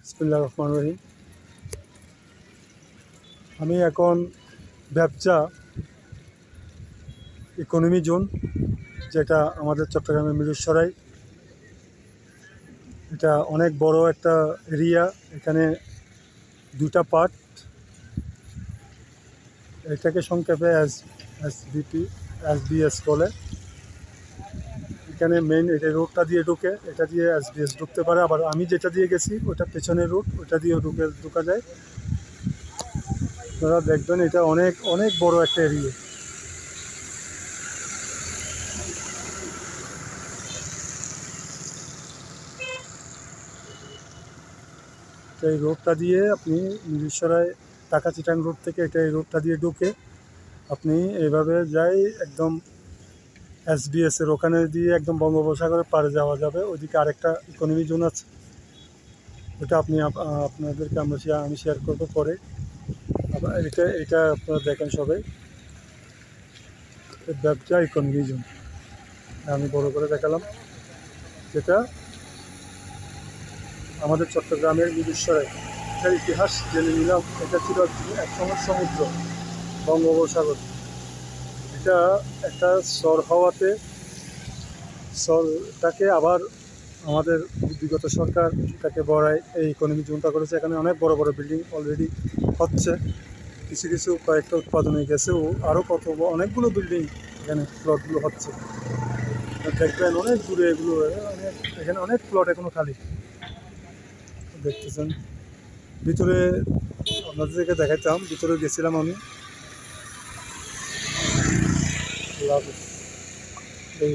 বিসমিল্লাহির রহমানির রহিম। আমি এখন ব্যবসা ইকোনমি জোন, যেটা আমাদের চট্টগ্রামের মিরসরাই, এটা অনেক বড় একটা এরিয়া। এখানে দুটা পার্ট, এটাকে সংক্ষেপে এসবিএস বলে। এখানে মেইন এটা রোডটা দিয়ে ঢুকে, এটা দিয়ে এসবিএস ঢুকতে পারে, আবার আমি যেটা দিয়ে গেছি ওটা পেছনের রুট, ওটা দিয়েও ঢোকা যায়। আপনারা দেখবেন এটা অনেক অনেক বড় একটা এরিয়া। তো এই রোডটা দিয়ে আপনি মিরসরাই ঢাকা চিটাং রোড থেকে এটা এই রোডটা দিয়ে ঢুকে আপনি এইভাবে যাই একদম এসবিএসের ওখানে দিয়ে একদম বঙ্গোপসাগরের পাড়ে যাওয়া যাবে। ওইদিকে আরেকটা ইকোনমি জোন আছে, ওটা আপনাদেরকে আমি শেয়ার করবো পরে। আবার এটা আপনারা দেখেন সবাই, ব্যবসা ইকোনমি জোন আমি বড় করে দেখালাম, যেটা আমাদের চট্টগ্রামের মিরসরাই। এটার ইতিহাস জেনে নিলাম। এটা ছিল একসময় সমুদ্র, বঙ্গোপসাগর। এটা একটা সর হওয়াতে সরটাকে আবার আমাদের বিগত সরকার এটাকে বড়ায় এই ইকোনমি জোনটা করেছে। এখানে অনেক বড় বড় বিল্ডিং অলরেডি হচ্ছে, কিছু কিছু কয়েকটা উৎপাদন হয়ে গেছে, ও আরও অনেকগুলো বিল্ডিং এখানে প্লটগুলো হচ্ছে। দেখবেন অনেক দূরে এগুলো, এখানে অনেক প্লট এখনো খালি দেখতেছেন। ভিতরে আপনাদেরকে দেখাইতাম, ভিতরে গেছিলাম আমি। এই